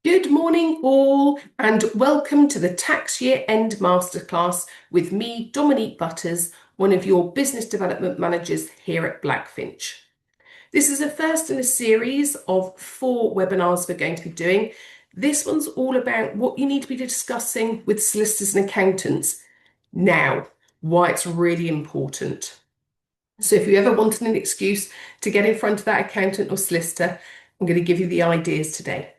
Good morning, all, and welcome to the Tax Year End Masterclass with me, Dominique Butters, one of your business development managers here at Blackfinch. This is the first in a series of 4 webinars we're going to be doing. This one's all about what you need to be discussing with solicitors and accountants now, why it's really important. So if you ever wanted an excuse to get in front of that accountant or solicitor, I'm going to give you the ideas today.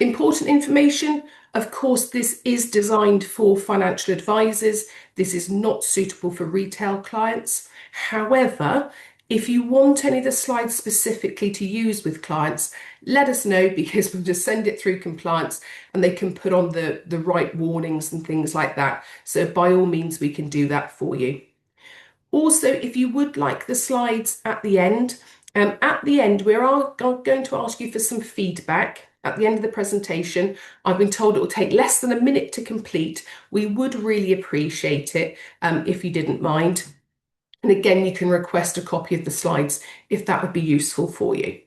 Important information, of course, this is designed for financial advisors. This is not suitable for retail clients. However, if you want any of the slides specifically to use with clients, let us know because we'll just send it through compliance and they can put on the right warnings and things like that. So by all means, we can do that for you. Also, if you would like the slides at the end, we are going to ask you for some feedback at the end of the presentation. I've been told it will take less than a minute to complete. We would really appreciate it if you didn't mind. And again, you can request a copy of the slides if that would be useful for you.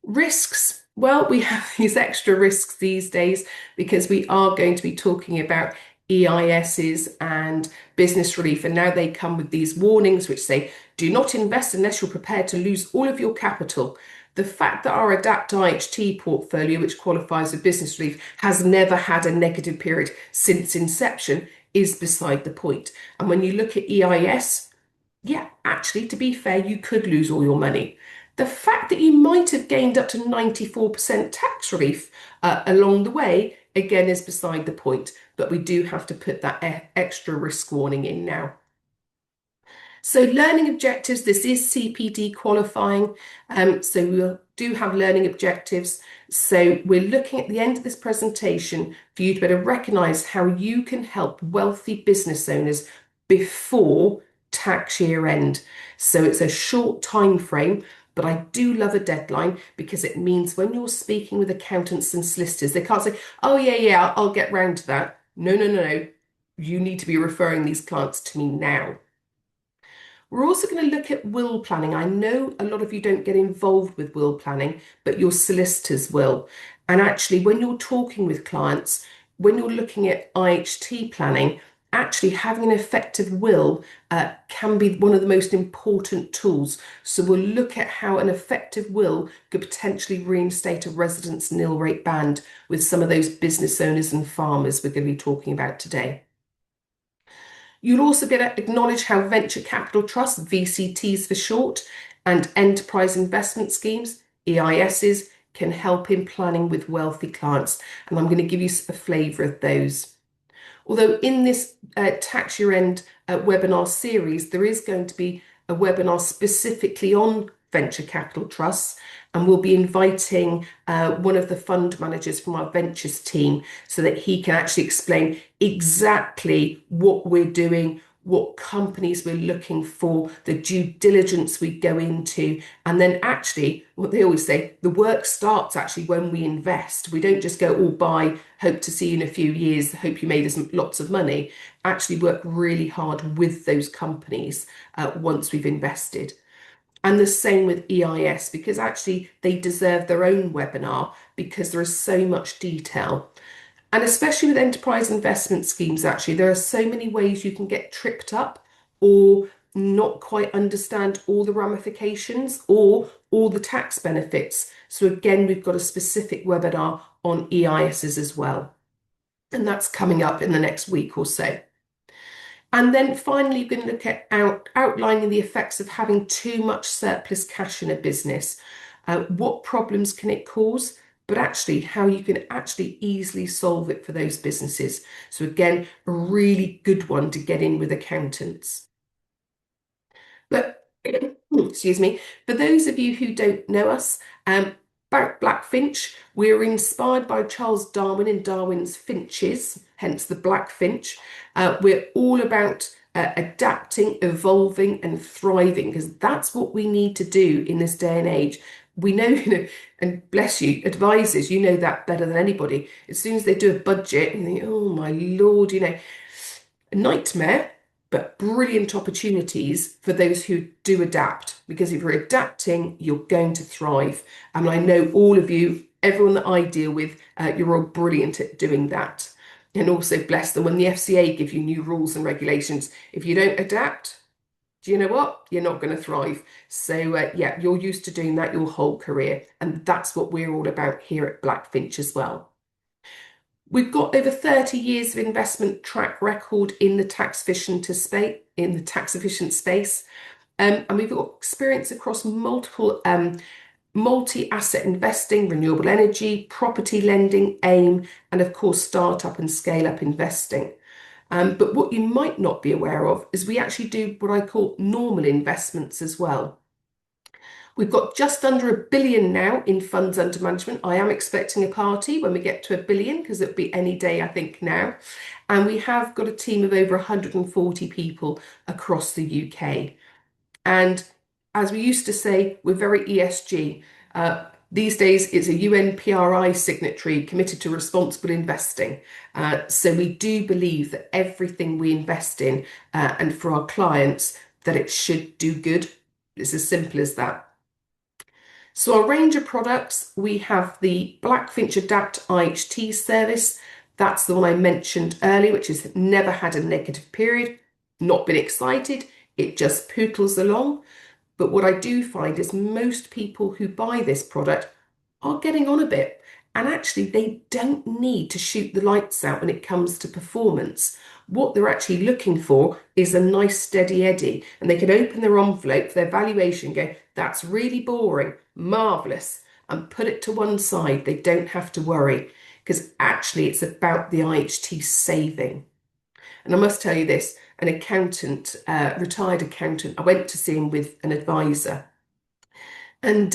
Risks. Well, we have these extra risks these days because we are going to be talking about EISs and business relief, and now they come with these warnings which say, do not invest unless you're prepared to lose all of your capital. The fact that our Adapt IHT portfolio, which qualifies for business relief, has never had a negative period since inception is beside the point. And when you look at EIS, yeah, actually, to be fair, you could lose all your money. The fact that you might have gained up to 94% tax relief along the way, again, is beside the point, but we do have to put that extra risk warning in now. So learning objectives, this is CPD qualifying, so we do have learning objectives. So we're looking at the end of this presentation for you to better recognise how you can help wealthy business owners before tax year end. So it's a short time frame, but I do love a deadline because it means when you're speaking with accountants and solicitors, they can't say, oh yeah, I'll get round to that. No. You need to be referring these clients to me now. We're also going to look at will planning. I know a lot of you don't get involved with will planning, but your solicitors will. And actually, when you're talking with clients, when you're looking at IHT planning, actually having an effective will can be one of the most important tools. So we'll look at how an effective will could potentially reinstate a residence nil rate band with some of those business owners and farmers we're going to be talking about today. You'll also be able to acknowledge how venture capital trusts, VCTs for short, and enterprise investment schemes, EISs, can help in planning with wealthy clients. And I'm going to give you a flavour of those. Although in this tax year end webinar series, there is going to be a webinar specifically on venture capital trusts, and we'll be inviting one of the fund managers from our ventures team so that he can actually explain exactly what we're doing, what companies we're looking for, the due diligence we go into, and then actually what they always say, the work starts actually when we invest. We don't just go all buy, hope to see you in a few years, hope you made us lots of money. Actually work really hard with those companies once we've invested. And the same with EIS, because actually they deserve their own webinar because there is so much detail. And especially with enterprise investment schemes, actually, there are so many ways you can get tripped up or not quite understand all the ramifications or all the tax benefits. So again, we've got a specific webinar on EISs as well. And that's coming up in the next week or so. And then finally, you're going to look at outlining the effects of having too much surplus cash in a business. What problems can it cause? But actually how you can actually easily solve it for those businesses. So again, a really good one to get in with accountants. But excuse me, for those of you who don't know us, Blackfinch, we're inspired by Charles Darwin and Darwin's finches, hence the Blackfinch. We're all about adapting, evolving and thriving because that's what we need to do in this day and age. We know, and bless you, advisors, you know that better than anybody. As soon as they do a budget, you think, oh my Lord, a nightmare. but brilliant opportunities for those who do adapt. Because if you're adapting, you're going to thrive. And I know all of you, everyone that I deal with, you're all brilliant at doing that. And also, bless them, when the FCA give you new rules and regulations, if you don't adapt, do you know what? You're not going to thrive. So, yeah, you're used to doing that your whole career. And that's what we're all about here at Blackfinch as well. We've got over 30 years of investment track record in the tax efficient space. And we've got experience across multiple multi-asset investing, renewable energy, property lending, AIM, and of course, startup and scale-up investing. But what you might not be aware of is we actually do what I call normal investments as well. We've got just under £1 billion now in funds under management. I am expecting a party when we get to £1 billion because it'll be any day, I think, now. And we have got a team of over 140 people across the UK. And as we used to say, we're very ESG. These days, it's a UNPRI signatory committed to responsible investing. So we do believe that everything we invest in and for our clients, that it should do good. It's as simple as that. So our range of products, we have the Blackfinch Adapt IHT service. That's the one I mentioned earlier, which has never had a negative period, not been excited. It just pootles along. But what I do find is most people who buy this product are getting on a bit. And actually, they don't need to shoot the lights out when it comes to performance. What they're actually looking for is a nice steady eddy. And they can open their envelope for their valuation and go, that's really boring, marvellous, and put it to one side. They don't have to worry because actually it's about the IHT saving. And I must tell you this, an accountant, retired accountant, I went to see him with an advisor. And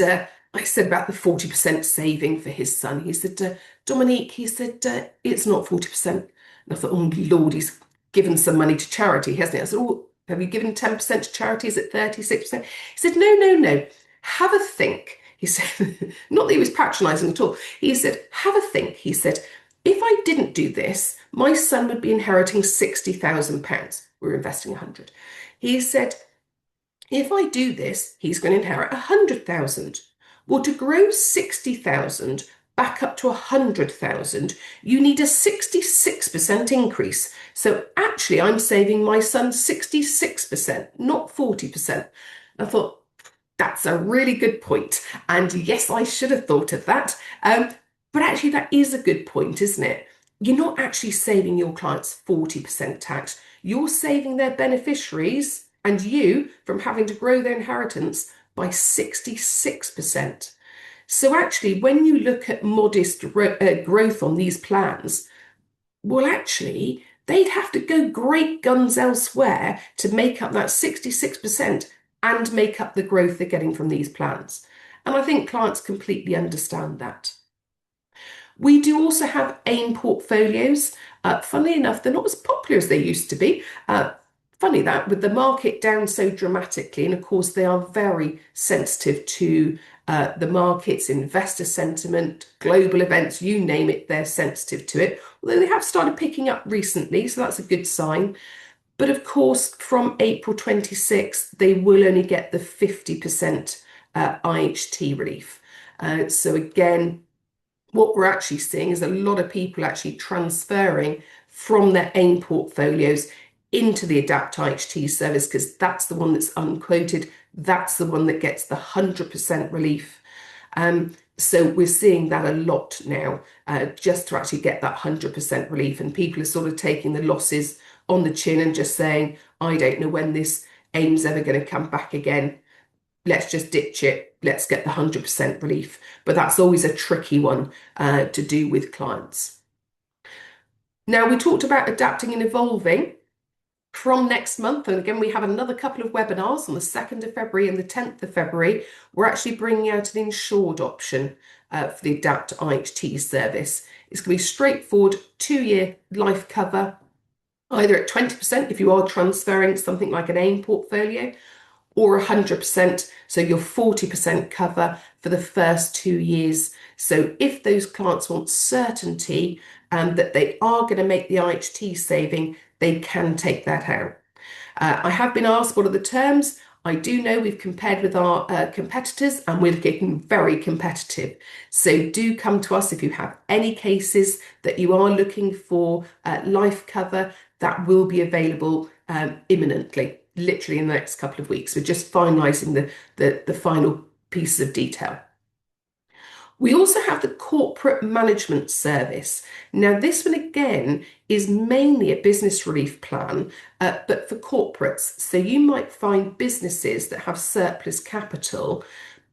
I said about the 40% saving for his son. He said, Dominique, he said, it's not 40%. And I thought, oh, Lord, he's given some money to charity, hasn't he? I said, oh, have you given 10% to charity? Is it 36%? He said, no, no, no. Have a think. He said, not that he was patronising at all. He said, have a think. He said, if I didn't do this, my son would be inheriting £60,000. We're investing 100. He said, if I do this, he's going to inherit 100,000. Well, to grow 60,000 back up to 100,000, you need a 66% increase. So actually, I'm saving my son 66%, not 40%. I thought, that's a really good point. And yes, I should have thought of that. But actually, that is a good point, isn't it? You're not actually saving your clients 40% tax. You're saving their beneficiaries and you from having to grow their inheritance by 66%. So actually, when you look at modest growth on these plans, well, actually, they'd have to go great guns elsewhere to make up that 66% and make up the growth they're getting from these plans. And I think clients completely understand that. We do also have AIM portfolios. Funnily enough, they're not as popular as they used to be. Funny that, with the market down so dramatically, and of course they are very sensitive to the markets, investor sentiment, global events, you name it, they're sensitive to it. Although they have started picking up recently, so that's a good sign. But of course, from April 26th, they will only get the 50% IHT relief. So again, what we're actually seeing is a lot of people actually transferring from their AIM portfolios into the Adapt IHT service because that's the one that's unquoted. That's the one that gets the 100% relief. So we're seeing that a lot now, just to actually get that 100% relief. And people are sort of taking the losses on the chin and just saying, I don't know when this AIM's ever going to come back again. Let's just ditch it. Let's get the 100% relief. But that's always a tricky one to do with clients. Now, we talked about adapting and evolving. From next month, and again, we have another couple of webinars on the 2nd of February and the 10th of February. We're actually bringing out an insured option for the Adapt IHT service. It's going to be straightforward 2-year life cover, either at 20% if you are transferring something like an AIM portfolio, or 100%, so your 40% cover for the first 2 years. So if those clients want certainty that they are going to make the IHT saving, they can take that out. I have been asked what are the terms. I do know we've compared with our competitors and we're getting very competitive. So do come to us if you have any cases that you are looking for life cover that will be available imminently, literally in the next couple of weeks. We're just finalising the final pieces of detail. We also have the corporate management service. Now, this one again is mainly a business relief plan, but for corporates. So you might find businesses that have surplus capital,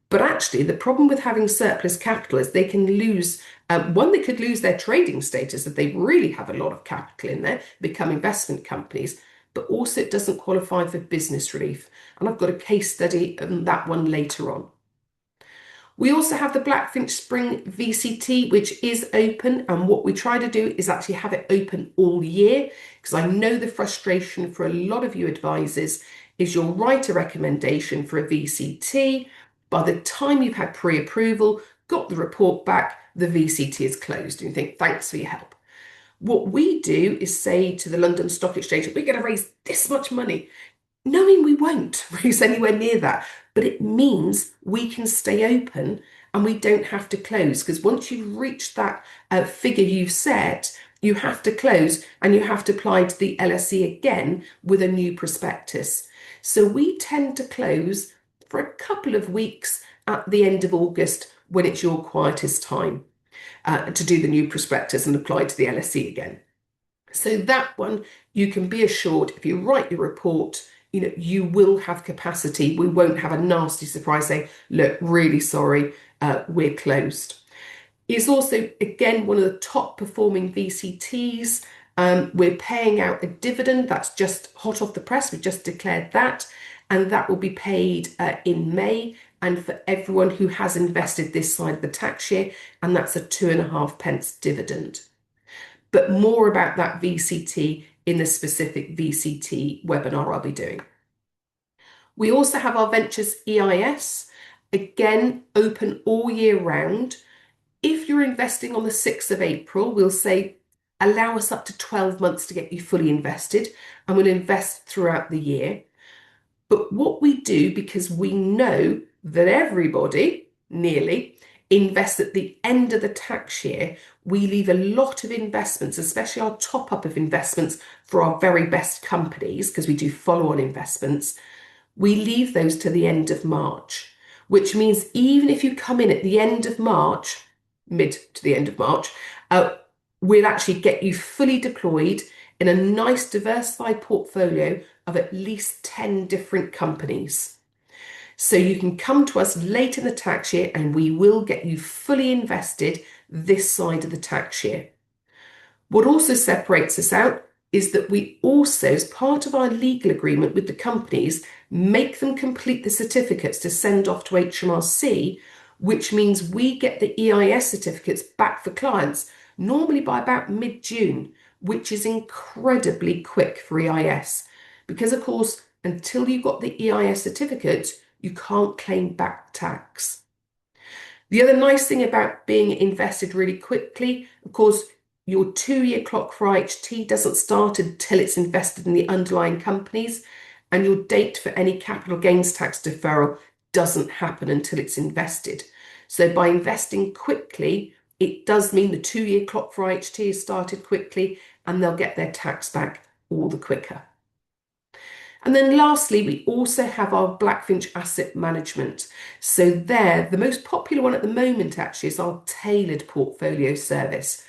but actually the problem with having surplus capital is they can lose, one, they could lose their trading status if they really have a lot of capital in there, become investment companies, but also it doesn't qualify for business relief. And I've got a case study on that one later on. We also have the Blackfinch Spring VCT, which is open. And what we try to do is actually have it open all year, because I know the frustration for a lot of you advisors is you'll write a recommendation for a VCT. By the time you've had pre-approval, got the report back, the VCT is closed. And you think, thanks for your help. What we do is say to the London Stock Exchange, we're going to raise this much money, knowing we won't raise anywhere near that, but it means we can stay open and we don't have to close, because once you've reached that figure you've set, you have to close and you have to apply to the LSE again with a new prospectus. So we tend to close for a couple of weeks at the end of August when it's your quietest time to do the new prospectus and apply to the LSE again. So that one, you can be assured if you write your report, you will have capacity. We won't have a nasty surprise saying, look, really sorry, we're closed. It's also, again, one of the top performing VCTs. We're paying out a dividend that's just hot off the press. We just declared that, and that will be paid in May. And for everyone who has invested this side of the tax year, and that's a 2.5p dividend. But more about that VCT in the specific VCT webinar I'll be doing. We also have our Ventures EIS, again, open all year round. If you're investing on the 6th of April, we'll say, allow us up to 12 months to get you fully invested, and we'll invest throughout the year. But what we do, because we know that everybody, nearly, invests at the end of the tax year, we leave a lot of investments, especially our top up of investments for our very best companies, because we do follow-on investments. We leave those to the end of March, which means even if you come in at the end of March, mid to the end of March, we'll actually get you fully deployed in a nice diversified portfolio of at least 10 different companies. So you can come to us late in the tax year and we will get you fully invested this side of the tax year. What also separates us out is that we also, as part of our legal agreement with the companies, make them complete the certificates to send off to HMRC, which means we get the EIS certificates back for clients normally by about mid-June, which is incredibly quick for EIS. Because, of course, until you've got the EIS certificate, you can't claim back tax. The other nice thing about being invested really quickly, of course, your 2-year clock for IHT doesn't start until it's invested in the underlying companies, and your date for any capital gains tax deferral doesn't happen until it's invested. So by investing quickly, it does mean the 2-year clock for IHT is started quickly and they'll get their tax back all the quicker. And then lastly, we also have our Blackfinch Asset Management. So there, the most popular one at the moment actually is our tailored portfolio service.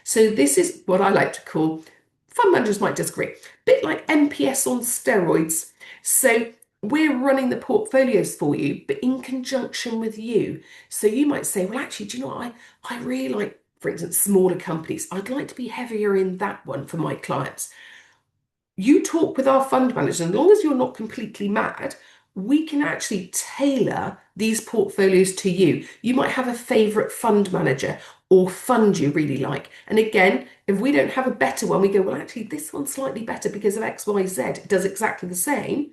So this is what I like to call, fund managers might disagree, a bit like MPS on steroids. So we're running the portfolios for you, but in conjunction with you. So you might say, well, actually, do you know what? I really like, for instance, smaller companies. I'd like to be heavier in that one for my clients. You talk with our fund managers, and as long as you're not completely mad, we can actually tailor these portfolios to you. You might have a favorite fund manager or fund you really like. And again, if we don't have a better one, we go, well, actually, this one's slightly better because of X, Y, Z. It does exactly the same.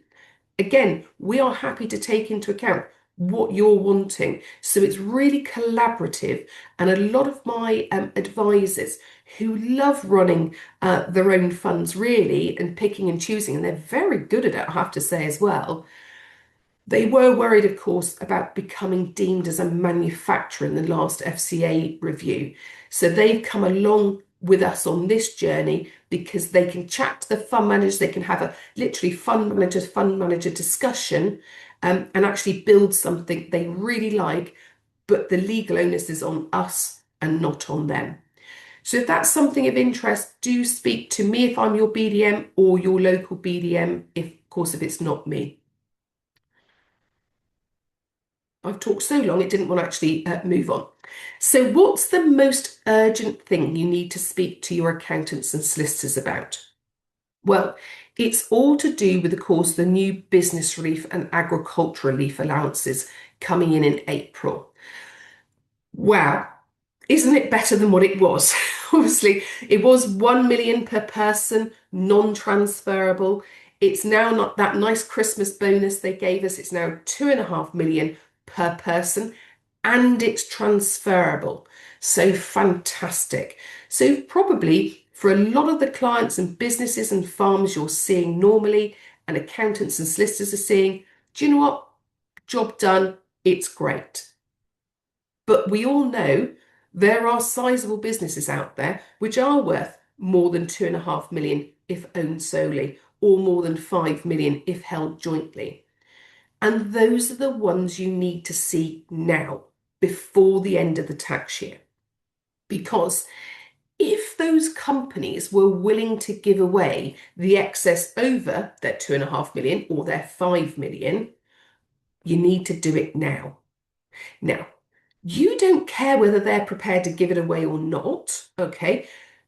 Again, we are happy to take into account what you're wanting. So it's really collaborative. And a lot of my advisors who love running their own funds really and picking and choosing, and they're very good at it, I have to say as well. They were worried, of course, about becoming deemed as a manufacturer in the last FCA review. So they've come along with us on this journey because they can chat to the fund managers, they can have a literally fund manager discussion, and actually build something they really like, but the legal onus is on us and not on them. So if that's something of interest, do speak to me if I'm your BDM or your local BDM, if, of course, if it's not me. I've talked so long, it didn't want to actually move on. So, what's the most urgent thing you need to speak to your accountants and solicitors about? Well, it's all to do with, of course, the new business relief and agricultural relief allowances coming in April. Wow, isn't it better than what it was? Obviously, it was 1 million per person, non-transferable. It's now not that nice Christmas bonus they gave us. It's now 2.5 million per person, and it's transferable. So fantastic. So probably for a lot of the clients and businesses and farms you're seeing normally, and accountants and solicitors are seeing, do you know what? Job done. It's great. But we all know there are sizable businesses out there which are worth more than 2.5 million if owned solely, or more than 5 million if held jointly. And those are the ones you need to see now, before the end of the tax year. Because if those companies were willing to give away the excess over their 2.5 million or their 5 million, you need to do it now. Now, you don't care whether they're prepared to give it away or not, okay?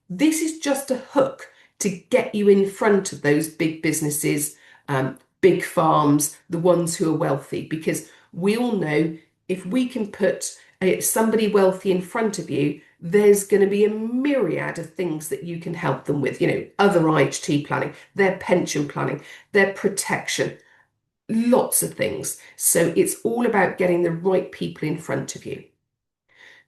This is just a hook to get you in front of those big businesses, big farms, the ones who are wealthy, because we all know if we can put somebody wealthy in front of you, there's going to be a myriad of things that you can help them with, other IHT planning, their pension planning, their protection, lots of things. So it's all about getting the right people in front of you.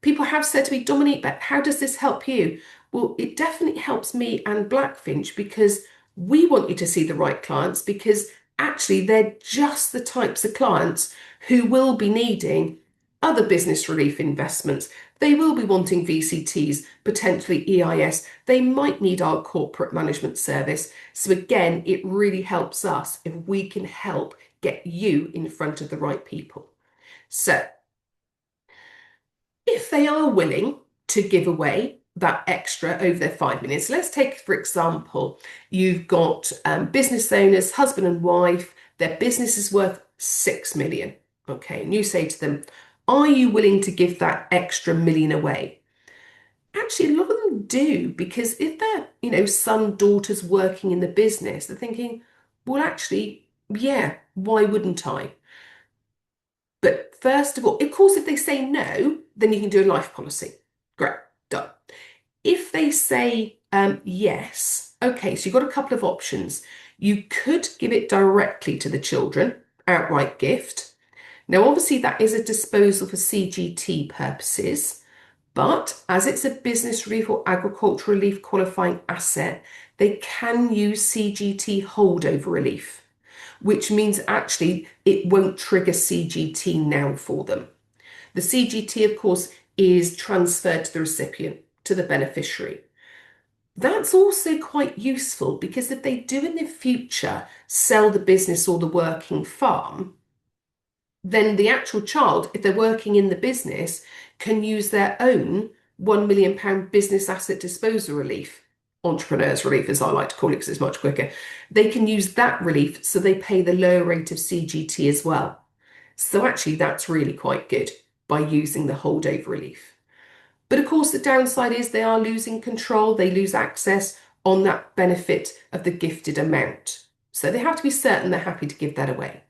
People have said to me, Dominique, but how does this help you? Well, it definitely helps me and Blackfinch because we want you to see the right clients, because actually they're just the types of clients who will be needing other business relief investments. They will be wanting VCTs, potentially EIS. They might need our corporate management service. So again, it really helps us if we can help get you in front of the right people. So if they are willing to give away that extra over their 5 million. So let's take, for example, you've got business owners, husband and wife, their business is worth 6 million. Okay, and you say to them, are you willing to give that extra million away? Actually, a lot of them do, because if their, son, daughter's working in the business, they're thinking, well, actually, yeah, why wouldn't I? But first of all, of course, if they say no, then you can do a life policy. Great, done. If they say yes, okay, so you've got a couple of options. You could give it directly to the children, outright gift. Now, obviously, that is a disposal for CGT purposes, but as it's a business relief or agricultural relief qualifying asset, they can use CGT holdover relief, which means actually it won't trigger CGT now for them. The CGT, of course, is transferred to the recipient, to the beneficiary. That's also quite useful because if they do in the future sell the business or the working farm, then the actual child, if they're working in the business, can use their own £1 million business asset disposal relief, entrepreneurs relief, as I like to call it, because it's much quicker. They can use that relief so they pay the lower rate of CGT as well. So actually, that's really quite good by using the holdover relief. But of course, the downside is they are losing control, they lose access on that benefit of the gifted amount. So they have to be certain they're happy to give that away.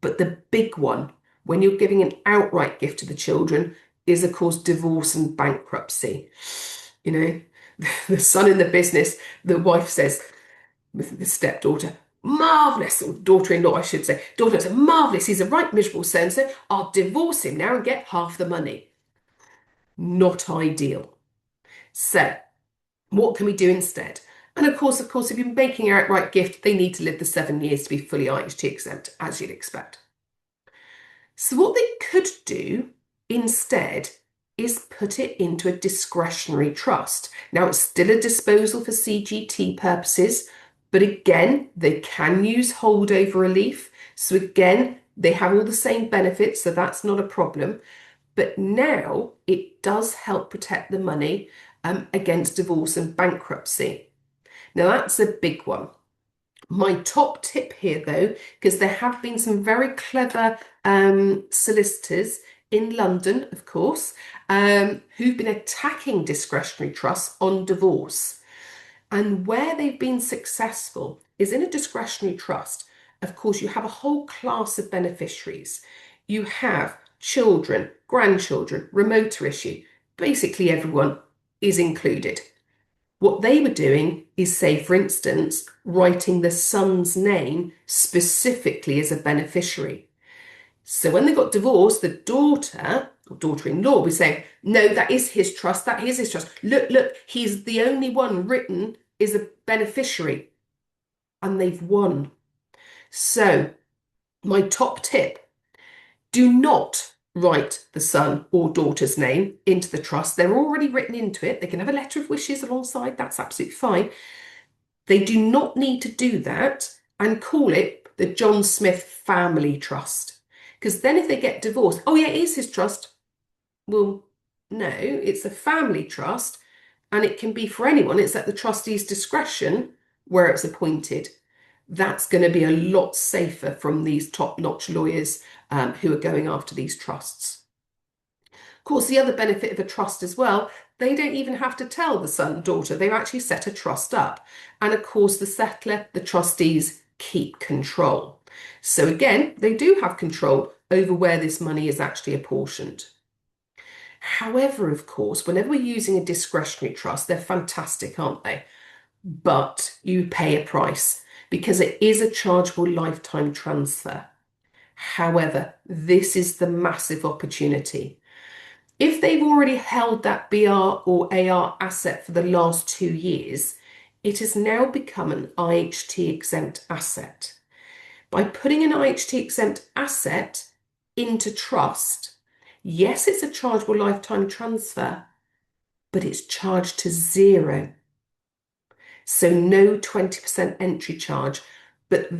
But the big one, when you're giving an outright gift to the children, is of course divorce and bankruptcy. You know, the son in the business, the wife says, with the stepdaughter, marvellous, or daughter-in-law, I should say, daughter says, marvellous, he's a right miserable so-and-so, I'll divorce him now and get half the money. Not ideal. So What can we do instead? And of course, if you're making an outright gift, they need to live the 7 years to be fully IHT exempt, as you'd expect. So what they could do instead is put it into a discretionary trust. Now, it's still a disposal for CGT purposes, but again, they can use holdover relief. So again, they have all the same benefits, so that's not a problem. But now it does help protect the money against divorce and bankruptcy. Now, that's a big one. My top tip here, though, because there have been some very clever solicitors in London, of course, who've been attacking discretionary trusts on divorce. And where they've been successful is in a discretionary trust. Of course, you have a whole class of beneficiaries. You have children, grandchildren, remoter issue. Basically, everyone is included. What they were doing is, say, for instance, writing the son's name specifically as a beneficiary. So when they got divorced, the daughter or daughter-in-law was saying, no, that is his trust, that is his trust. Look, look, he's the only one written is a beneficiary. And they've won. So my top tip, do not write the son or daughter's name into the trust. They're already written into it. They can have a letter of wishes alongside. That's absolutely fine. They do not need to do that and call it the John Smith Family Trust. Because then if they get divorced, oh yeah, it is his trust. Well, no, it's a family trust and it can be for anyone. It's at the trustee's discretion where it's appointed. That's going to be a lot safer from these top-notch lawyers who are going after these trusts. Of course, the other benefit of a trust as well, they don't even have to tell the son, daughter. They've actually set a trust up. And of course, the settler, the trustees keep control. So again, they do have control over where this money is actually apportioned. However, of course, whenever we're using a discretionary trust, they're fantastic, aren't they? But you pay a price because it is a chargeable lifetime transfer. However, this is the massive opportunity. If they've already held that BR or AR asset for the last 2 years, it has now become an IHT exempt asset. By putting an IHT exempt asset into trust, yes, it's a chargeable lifetime transfer, but it's charged to zero. So no 20% entry charge. But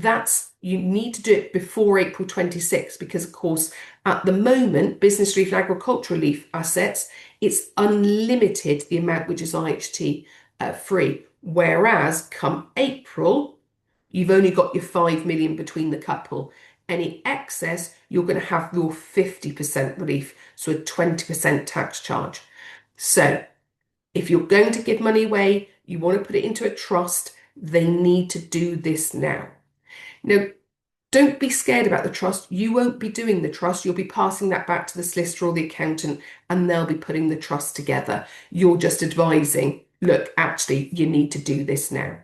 you need to do it before April 26 because, of course, at the moment, business relief and agricultural relief assets, it's unlimited the amount which is IHT free. Whereas come April, you've only got your 5 million between the couple. Any excess, you're going to have your 50% relief, so a 20% tax charge. So if you're going to give money away, you want to put it into a trust, they need to do this now. Now, don't be scared about the trust. You won't be doing the trust. You'll be passing that back to the solicitor or the accountant, and they'll be putting the trust together. You're just advising, look, actually, you need to do this now.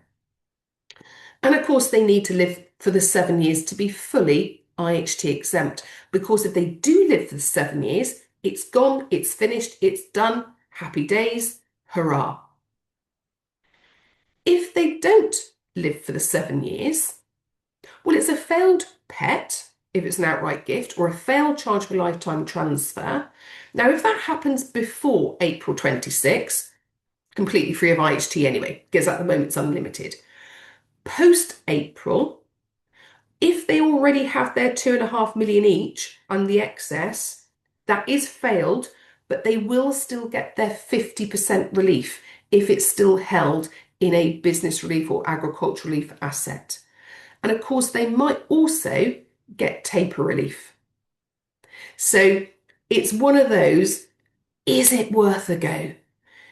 And of course, they need to live for the 7 years to be fully IHT exempt, because if they do live for the 7 years, it's gone, it's finished, it's done. Happy days, hurrah. If they don't live for the 7 years, well, it's a failed pet, if it's an outright gift, or a failed chargeable lifetime transfer. Now, if that happens before April 26, completely free of IHT anyway, because at the moment it's unlimited. Post-April, if they already have their 2.5 million each and the excess, that is failed, but they will still get their 50% relief if it's still held in a business relief or agricultural relief asset. And of course, they might also get taper relief. So it's one of those, is it worth a go?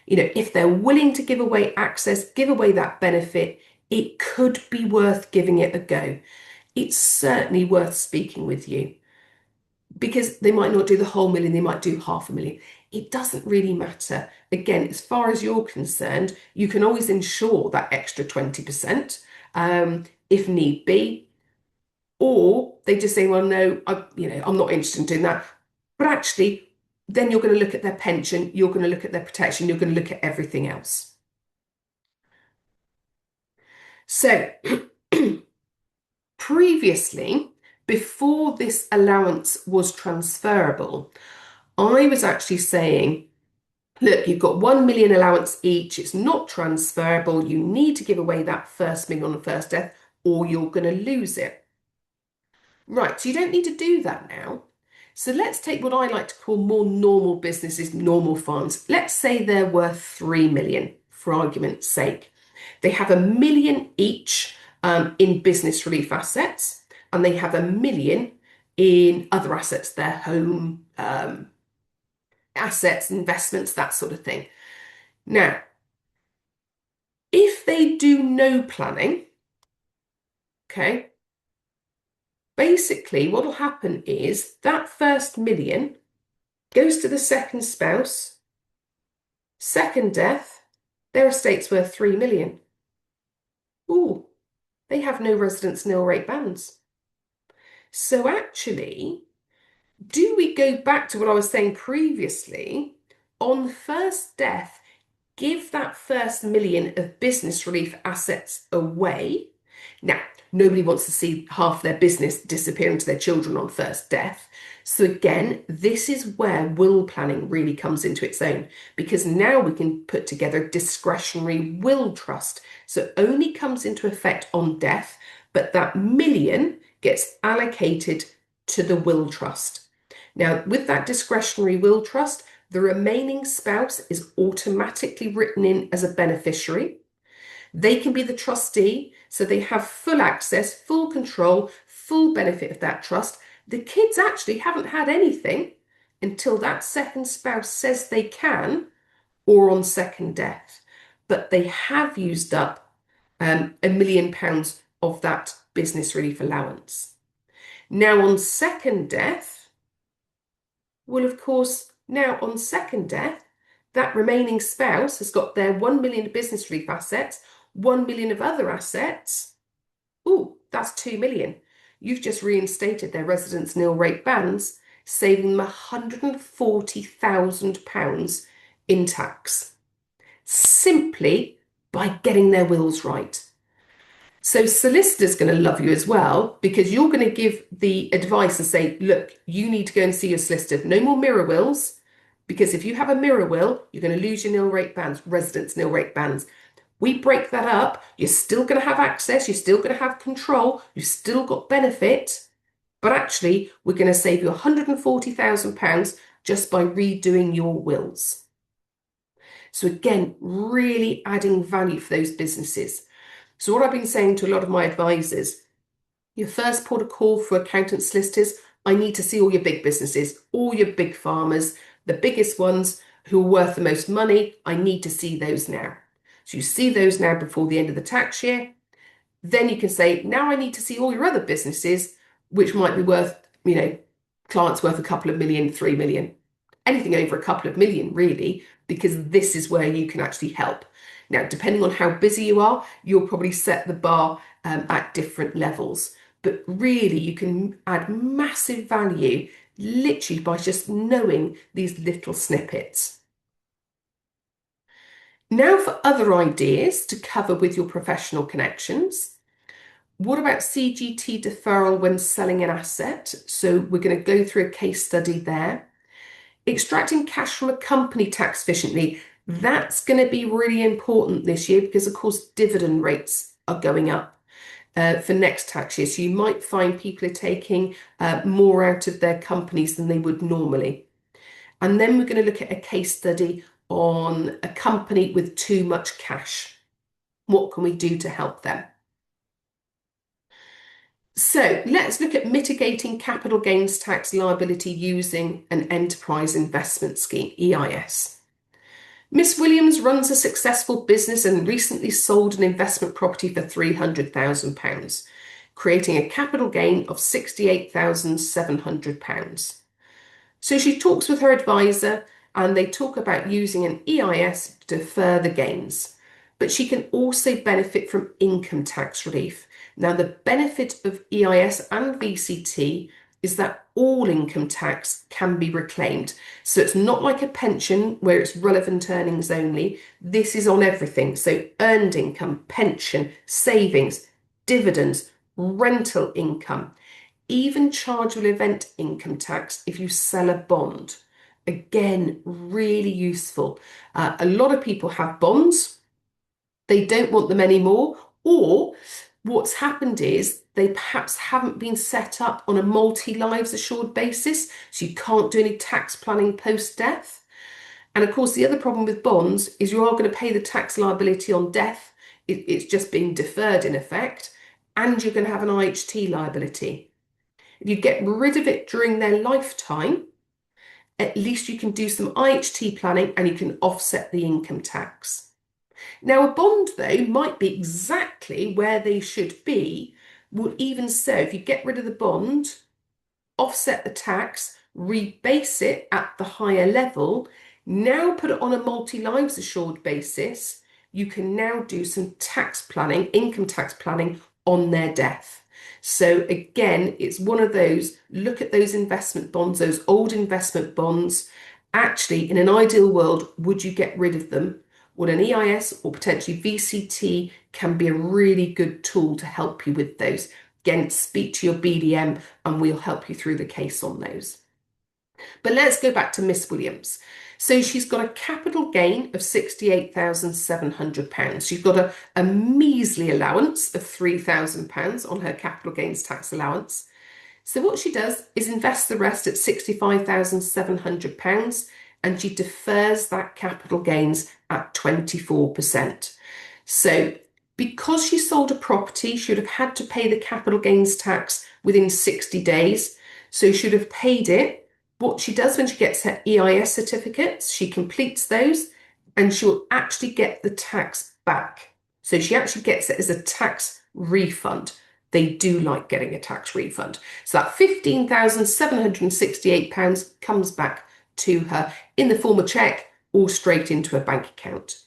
If they're willing to give away access, give away that benefit, it could be worth giving it a go. It's certainly worth speaking with you because they might not do the whole million, they might do 500,000. It doesn't really matter. Again, as far as you're concerned, you can always insure that extra 20% if need be. Or they just say, well, no, I'm not interested in doing that. But actually, then you're going to look at their pension, you're going to look at their protection, you're going to look at everything else. So previously, before this allowance was transferable, I was actually saying, look, you've got 1 million allowance each, it's not transferable, you need to give away that first million on the first death or you're going to lose it. Right, so you don't need to do that now. So let's take what I like to call more normal businesses, normal funds. Let's say they're worth 3 million for argument's sake. They have 1 million each in business relief assets, and they have 1 million in other assets, their home assets, investments, that sort of thing. Now, if they do no planning, okay, basically what will happen is that first million goes to the second spouse, second death, their estate's worth 3 million. Ooh, they have no residence nil rate bands. So actually, do we go back to what I was saying previously? On first death, give that first million of business relief assets away. Now, nobody wants to see half their business disappearing to their children on first death. So again, this is where will planning really comes into its own, because now we can put together discretionary will trust. So it only comes into effect on death, but that million gets allocated to the will trust. Now, with that discretionary will trust, the remaining spouse is automatically written in as a beneficiary. They can be the trustee, so they have full access, full control, full benefit of that trust. The kids actually haven't had anything until that second spouse says they can, or on second death. But they have used up £1 million of that business relief allowance. Now, on second death, well, of course, now on second death, that remaining spouse has got their 1 million of business relief assets, 1 million of other assets. Ooh, that's 2 million. You've just reinstated their residence nil rate bands, saving them £140,000 in tax, simply by getting their wills right. So solicitor's going to love you as well, because you're going to give the advice and say, look, you need to go and see your solicitor. No more mirror wills, because if you have a mirror will, you're going to lose your nil rate bands, residence nil rate bands. We break that up. You're still going to have access. You're still going to have control. You've still got benefit. But actually, we're going to save you £140,000 just by redoing your wills. So again, really adding value for those businesses. So what I've been saying to a lot of my advisors, your first port of call for accountants, solicitors, I need to see all your big businesses, all your big farmers, the biggest ones who are worth the most money. I need to see those now. So you see those now before the end of the tax year. Then you can say, now I need to see all your other businesses, which might be worth, clients worth a couple of million, 3 million, anything over a couple of million, really, because this is where you can actually help. Now, depending on how busy you are, you'll probably set the bar at different levels. But really, you can add massive value literally by just knowing these little snippets. Now for other ideas to cover with your professional connections. What about CGT deferral when selling an asset? So we're going to go through a case study there. Extracting cash from a company tax efficiently. That's going to be really important this year because, of course, dividend rates are going up for next tax year. So you might find people are taking more out of their companies than they would normally. And then we're going to look at a case study on a company with too much cash. What can we do to help them? So let's look at mitigating capital gains tax liability using an enterprise investment scheme, EIS. Miss Williams runs a successful business and recently sold an investment property for £300,000, creating a capital gain of £68,700. So she talks with her advisor and they talk about using an EIS to defer the gains. But she can also benefit from income tax relief. Now, the benefit of EIS and VCT is that all income tax can be reclaimed. So it's not like a pension where it's relevant earnings only. This is on everything. So earned income, pension, savings, dividends, rental income, even chargeable event income tax if you sell a bond. Again, really useful. A lot of people have bonds, they don't want them anymore, or what's happened is they perhaps haven't been set up on a multi-lives assured basis, so you can't do any tax planning post-death. And of course, the other problem with bonds is you are going to pay the tax liability on death. It's just being deferred in effect, and you're going to have an IHT liability. If you get rid of it during their lifetime, at least you can do some IHT planning and you can offset the income tax. Now, a bond, though, might be exactly where they should be. Well, even so, if you get rid of the bond, offset the tax, rebase it at the higher level, now put it on a multi-lives assured basis, you can now do some tax planning, income tax planning on their death. So again, it's one of those, look at those investment bonds, those old investment bonds. Actually, in an ideal world, would you get rid of them? Well, an EIS or potentially VCT can be a really good tool to help you with those. Again, speak to your BDM and we'll help you through the case on those. But let's go back to Miss Williams. So she's got a capital gain of £68,700. She's got a measly allowance of £3,000 on her capital gains tax allowance. So what she does is invest the rest at £65,700 and she defers that capital gains at 24%. So because she sold a property, she would have had to pay the capital gains tax within 60 days. So she should have paid it. What she does when she gets her EIS certificates, she completes those and she'll actually get the tax back. So she actually gets it as a tax refund. They do like getting a tax refund. So that £15,768 comes back to her in the form of cheque or straight into her bank account.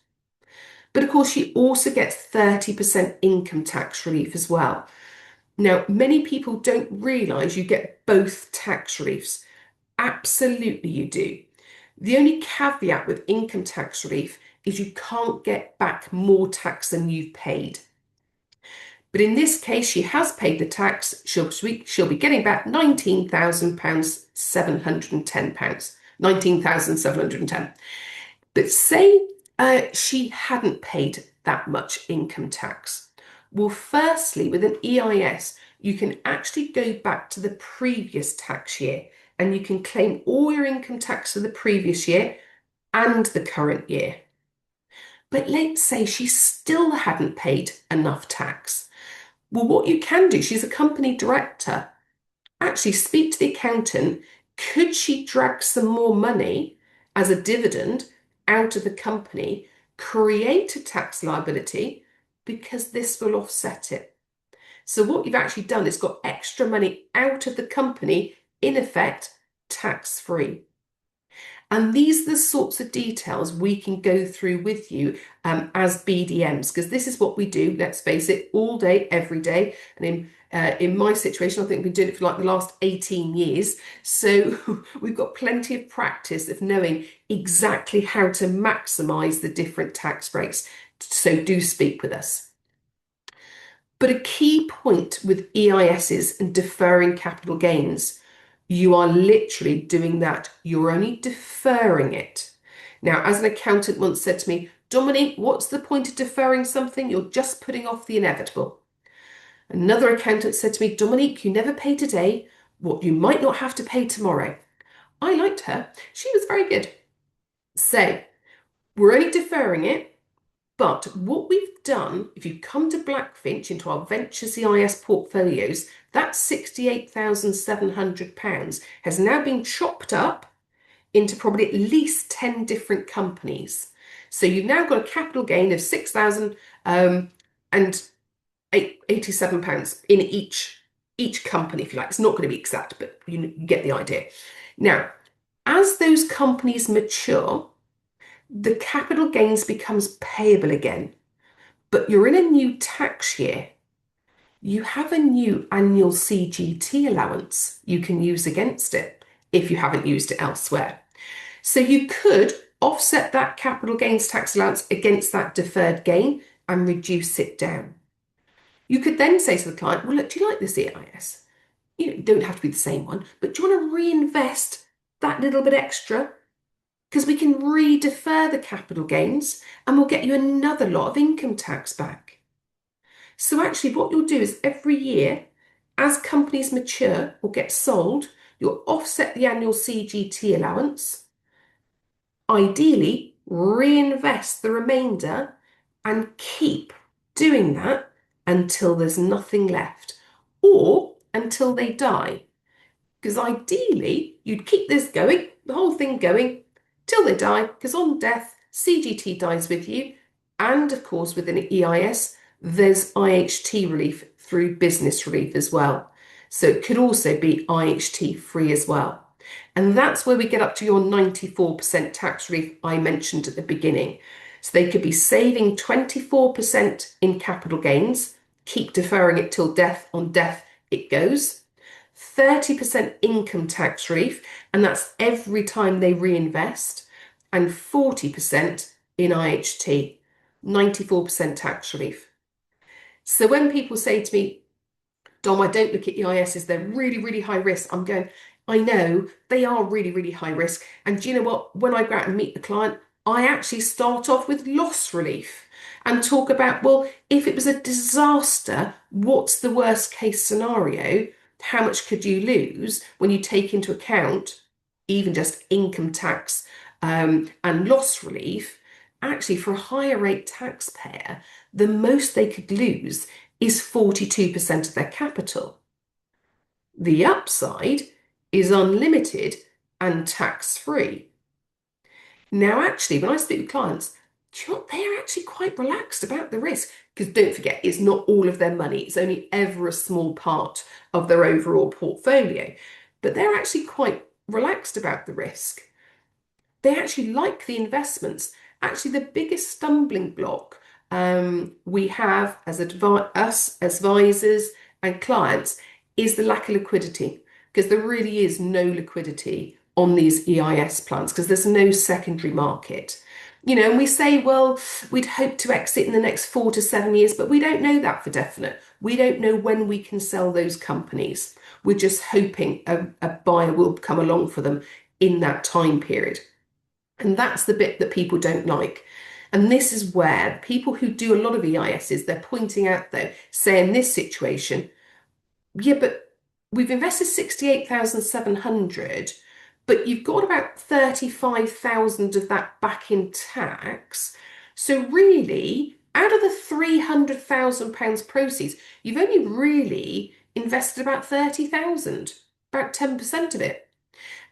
But of course, she also gets 30% income tax relief as well. Now, many people don't realise you get both tax reliefs. Absolutely, you do. The only caveat with income tax relief is you can't get back more tax than you've paid. But in this case, she has paid the tax. She'll be getting back £19,000, £710. 19,710. But say she hadn't paid that much income tax. Well, firstly, with an EIS, you can actually go back to the previous tax year and you can claim all your income tax for the previous year and the current year. But let's say she still hadn't paid enough tax. Well, what you can do, she's a company director, actually speak to the accountant. Could she drag some more money as a dividend out of the company, create a tax liability because this will offset it? So what you've actually done is got extra money out of the company, in effect, tax-free. And these are the sorts of details we can go through with you as BDMs, because this is what we do, let's face it, all day, every day. And in my situation, I think we've been doing it for like the last 18 years. So we've got plenty of practice of knowing exactly how to maximise the different tax breaks. So do speak with us. But a key point with EISs and deferring capital gains, you are literally doing that. You're only deferring it. Now, as an accountant once said to me, Dominique, what's the point of deferring something? You're just putting off the inevitable. Another accountant said to me, Dominique, you never pay today what you might not have to pay tomorrow. I liked her. She was very good. So we're only deferring it. But what we've done, if you come to Blackfinch into our Ventures EIS portfolios, that £68,700 has now been chopped up into probably at least 10 different companies. So you've now got a capital gain of £6,087 in each company, if you like. It's not going to be exact, but you get the idea. Now, as those companies mature, the capital gains becomes payable again, but you're in a new tax year. you have a new annual CGT allowance you can use against it if you haven't used it elsewhere. So you could offset that capital gains tax allowance against that deferred gain and reduce it down. You could then say to the client, well, look, do you like this EIS? You don't have to be the same one, but do you want to reinvest that little bit extra? Because we can re-defer the capital gains and we'll get you another lot of income tax back. So actually what you'll do is every year, as companies mature or get sold, you'll offset the annual CGT allowance, ideally reinvest the remainder and keep doing that until there's nothing left or until they die. Because ideally, you'd keep this going, the whole thing going, till they die, because on death, CGT dies with you. And of course, within EIS, there's IHT relief through business relief as well. So it could also be IHT free as well. And that's where we get up to your 94% tax relief I mentioned at the beginning. So they could be saving 24% in capital gains, keep deferring it till death, on death it goes. 30% income tax relief, and that's every time they reinvest, and 40% in IHT, 94% tax relief. So when people say to me, Dom, I don't look at EISs, they're really, really high risk. I'm going, I know they are really, really high risk. And do you know what? When I go out and meet the client, I actually start off with loss relief and talk about, well, if it was a disaster, what's the worst case scenario? How much could you lose when you take into account even just income tax and loss relief? Actually, for a higher rate taxpayer, the most they could lose is 42% of their capital. The upside is unlimited and tax-free. Now, actually, when I speak with clients, do you know what? They're actually quite relaxed about the risk because don't forget, it's not all of their money. It's only ever a small part of their overall portfolio. But they're actually quite relaxed about the risk. They actually like the investments. Actually, the biggest stumbling block we have as us advisors and clients is the lack of liquidity because there really is no liquidity on these EIS plans because there's no secondary market. And we say, well, we'd hope to exit in the next 4 to 7 years, but we don't know that for definite. We don't know when we can sell those companies. We're just hoping a buyer will come along for them in that time period. And that's the bit that people don't like. And this is where people who do a lot of EISs, they're pointing out though, say in this situation, yeah, but we've invested 68,700, but you've got about 35,000 of that back in tax. So really, out of the £300,000 proceeds, you've only really invested about 30,000, about 10% of it.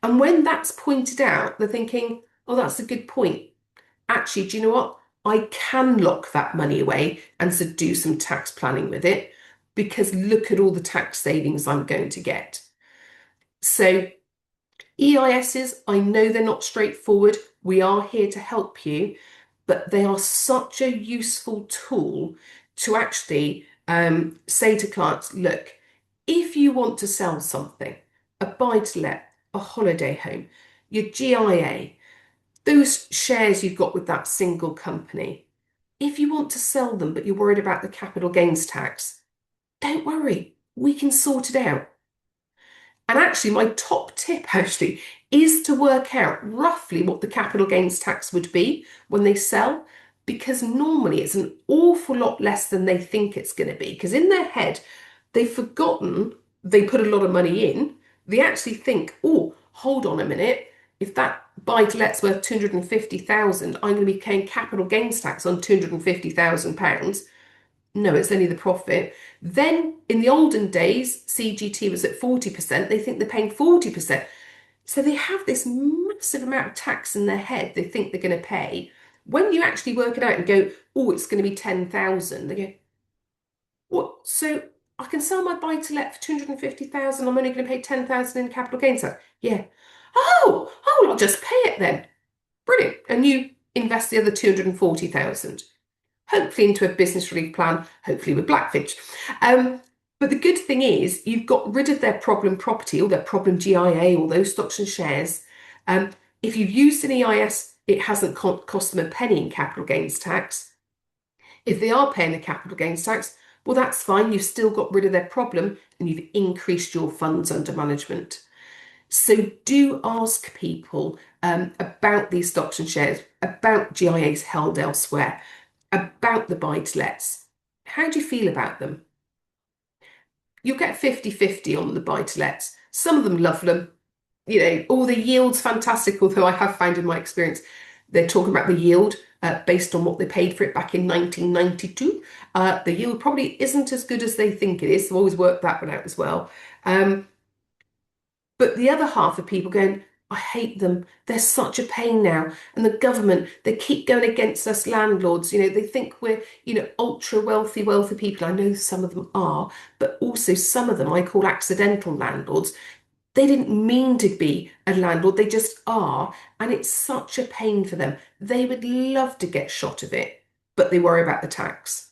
And when that's pointed out, they're thinking, oh, that's a good point. Actually, do you know what? I can lock that money away and so do some tax planning with it because look at all the tax savings I'm going to get. So EISs, I know they're not straightforward. We are here to help you, but they are such a useful tool to actually say to clients, look, if you want to sell something, a buy-to-let, a holiday home, your GIA, those shares you've got with that single company, if you want to sell them but you're worried about the capital gains tax, don't worry, we can sort it out. And actually, my top tip actually is to work out roughly what the capital gains tax would be when they sell, because normally it's an awful lot less than they think it's going to be. Because in their head, they've forgotten they put a lot of money in. They actually think, oh, hold on a minute. If that buy-to-let's worth 250,000, I'm going to be paying capital gains tax on £250,000. No, it's only the profit. Then in the olden days, CGT was at 40%. They think they're paying 40%. So they have this massive amount of tax in their head they think they're going to pay. When you actually work it out and go, oh, it's going to be 10,000, they go, what? So I can sell my buy-to-let for 250,000. I'm only going to pay 10,000 in capital gains tax. Yeah. Oh, I'll just pay it then. Brilliant. And you invest the other 240,000. Hopefully into a business relief plan, hopefully with Blackfinch. But the good thing is you've got rid of their problem property or their problem GIA or those stocks and shares. Um, if you've used an EIS, it hasn't cost them a penny in capital gains tax. If they are paying the capital gains tax, well, that's fine. You've still got rid of their problem and you've increased your funds under management. So do ask people about these stocks and shares, about GIAs held elsewhere, about the buy-to-lets. How do you feel about them? You'll get 50-50 on the buy-to-lets. Some of them love them. Oh, the yield's fantastic, although I have found in my experience, they're talking about the yield based on what they paid for it back in 1992. The yield probably isn't as good as they think it is. So always work that one out as well. Um, but the other half of people going, I hate them. They're such a pain now. And the government, they keep going against us landlords. They think we're, ultra wealthy people. I know some of them are, but also some of them I call accidental landlords. They didn't mean to be a landlord, they just are. And it's such a pain for them. They would love to get shot of it, but they worry about the tax.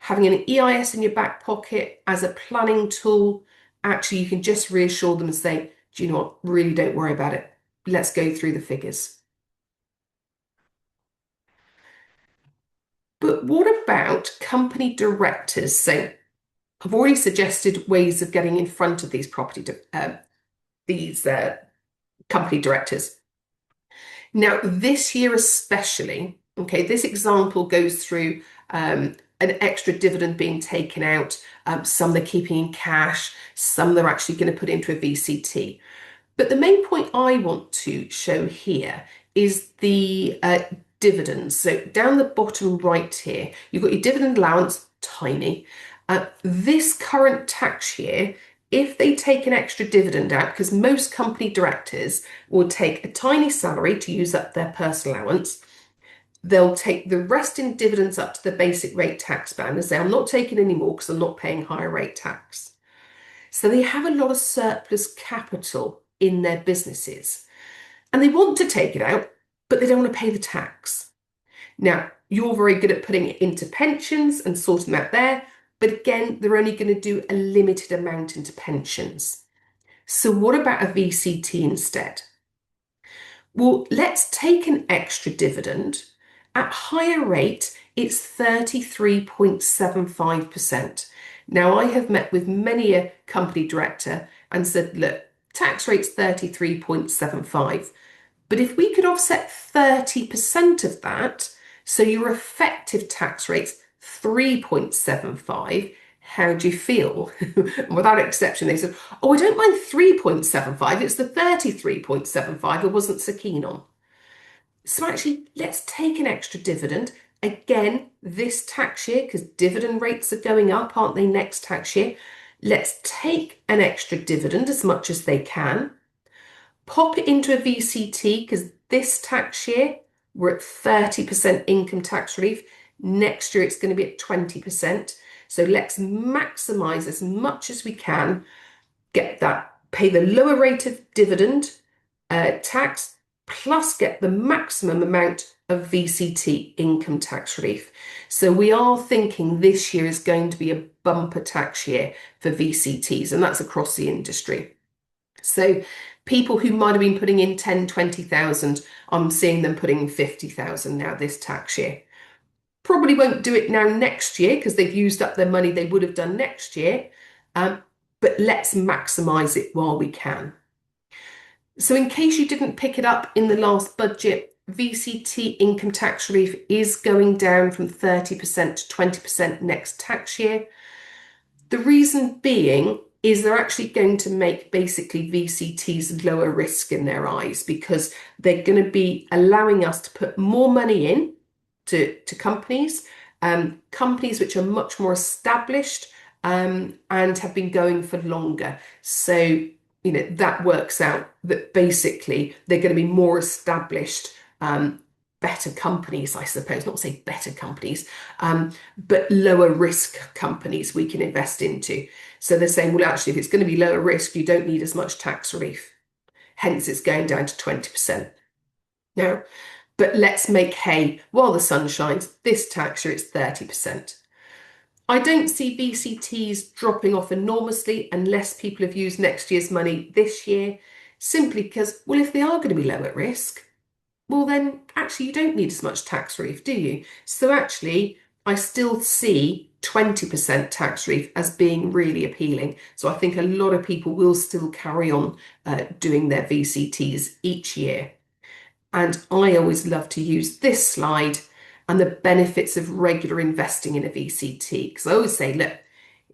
Having an EIS in your back pocket as a planning tool, actually, you can just reassure them and say, do you know what? Really don't worry about it. Let's go through the figures. But what about company directors? So I've already suggested ways of getting in front of these these company directors. Now, this year especially, okay, this example goes through an extra dividend being taken out. Some they're keeping in cash, some they're actually going to put into a VCT. But the main point I want to show here is the dividends. So down the bottom right here, you've got your dividend allowance, tiny. This current tax year, if they take an extra dividend out, because most company directors will take a tiny salary to use up their personal allowance, they'll take the rest in dividends up to the basic rate tax band and say, I'm not taking any more because I'm not paying higher rate tax. So they have a lot of surplus capital in their businesses and they want to take it out, but they don't want to pay the tax. Now, you're very good at putting it into pensions and sorting that there, but again, they're only going to do a limited amount into pensions. So what about a VCT instead? Well, let's take an extra dividend. At higher rate, it's 33.75%. Now, I have met with many a company director and said, look, tax rate's 33.75. But if we could offset 30% of that, so your effective tax rate's 3.75, how do you feel? Without exception, they said, oh, I don't mind 3.75, it's the 33.75 I wasn't so keen on. So actually, let's take an extra dividend. Again, this tax year, because dividend rates are going up, aren't they, next tax year? Let's take an extra dividend as much as they can. Pop it into a VCT, because this tax year, we're at 30% income tax relief. Next year, it's going to be at 20%. So let's maximize as much as we can, get that, pay the lower rate of dividend tax, plus get the maximum amount of VCT income tax relief. So we are thinking this year is going to be a bumper tax year for VCTs, and that's across the industry. So people who might have been putting in 10, 20,000, I'm seeing them putting in 50,000 now this tax year. Probably won't do it now next year because they've used up their money they would have done next year. But let's maximize it while we can. So in case you didn't pick it up in the last budget, VCT income tax relief is going down from 30% to 20% next tax year. The reason being is they're actually going to make basically VCTs lower risk in their eyes because they're going to be allowing us to put more money in to companies, companies which are much more established and have been going for longer. So that works out that basically they're going to be more established, better companies, I suppose, not say better companies, but lower risk companies we can invest into. So they're saying, well, actually, if it's going to be lower risk, you don't need as much tax relief. Hence, it's going down to 20%. Now, but let's make hay while the sun shines. This tax year, it's 30%. I don't see VCTs dropping off enormously unless people have used next year's money this year, simply because, well, if they are going to be low at risk, well, then actually you don't need as much tax relief, do you? So actually, I still see 20% tax relief as being really appealing. So I think a lot of people will still carry on doing their VCTs each year. And I always love to use this slide and the benefits of regular investing in a VCT. Because I always say, look,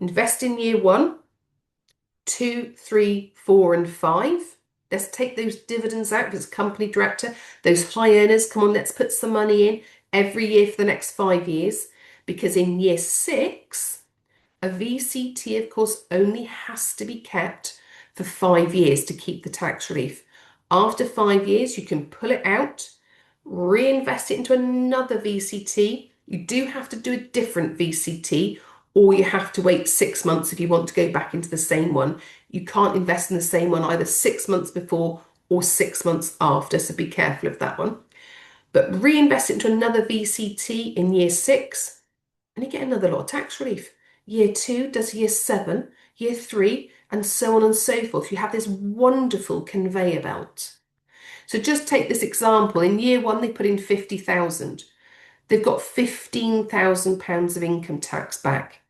invest in year 1, 2, 3, 4, and 5. Let's take those dividends out as company director. Those high earners, come on, let's put some money in every year for the next 5 years. Because in year 6, a VCT, of course, only has to be kept for 5 years to keep the tax relief. After 5 years, you can pull it out, reinvest it into another VCT. You do have to do a different VCT, or you have to wait 6 months if you want to go back into the same one. You can't invest in the same one either 6 months before or 6 months after, so be careful of that one. But reinvest it into another VCT in year 6, and you get another lot of tax relief. Year 2 does year 7, year 3, and so on and so forth. You have this wonderful conveyor belt. So just take this example. In year 1, they put in 50,000. They've got £15,000 of income tax back.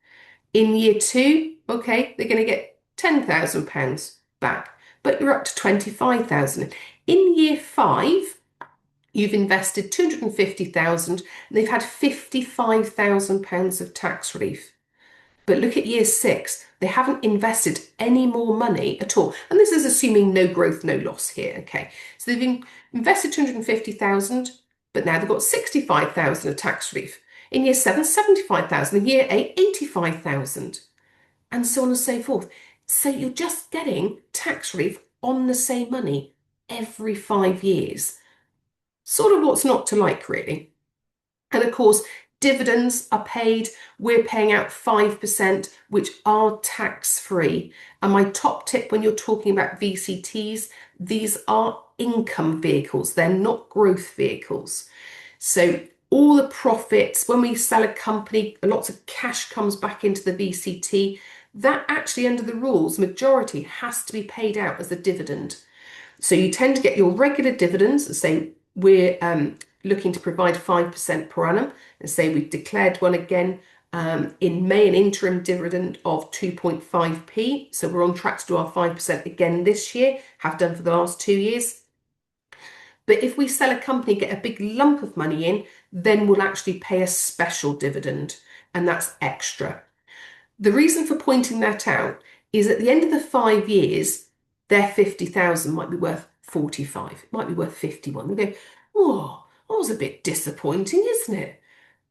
In year 2, okay, they're going to get £10,000 back, but you're up to 25,000. In year 5, you've invested 250,000 and they've had £55,000 of tax relief. But look at year 6, they haven't invested any more money at all. And this is assuming no growth, no loss here. Okay. So they've invested 250,000, but now they've got 65,000 of tax relief. In year 7, 75,000. In year 8, 85,000. And so on and so forth. So you're just getting tax relief on the same money every 5 years. Sort of what's not to like, really. And of course, dividends are paid. We're paying out 5%, which are tax-free. And my top tip when you're talking about VCTs, these are income vehicles. They're not growth vehicles. So all the profits, when we sell a company, lots of cash comes back into the VCT. That actually, under the rules, majority has to be paid out as a dividend. So you tend to get your regular dividends, say we're looking to provide 5% per annum, and say we've declared one again in May, an interim dividend of 2.5p. So we're on track to do our 5% again this year, have done for the last 2 years. But if we sell a company, get a big lump of money in, then we'll actually pay a special dividend, and that's extra. The reason for pointing that out is at the end of the 5 years, their 50,000 might be worth 45, it might be worth 51. They go, oh, that was a bit disappointing, isn't it?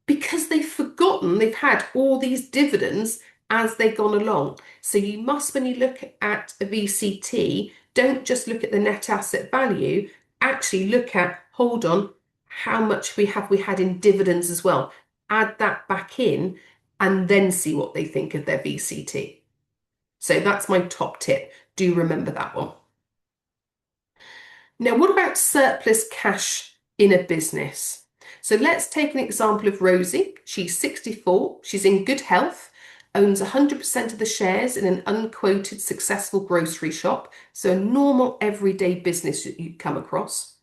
Because they've forgotten they've had all these dividends as they've gone along. So you must, when you look at a VCT, don't just look at the net asset value, actually look at, hold on, how much we had in dividends as well. Add that back in and then see what they think of their VCT. So that's my top tip. Do remember that one. Now, what about surplus cash in a business? So let's take an example of Rosie. She's 64, she's in good health, owns 100% of the shares in an unquoted successful grocery shop, so a normal everyday business that you come across.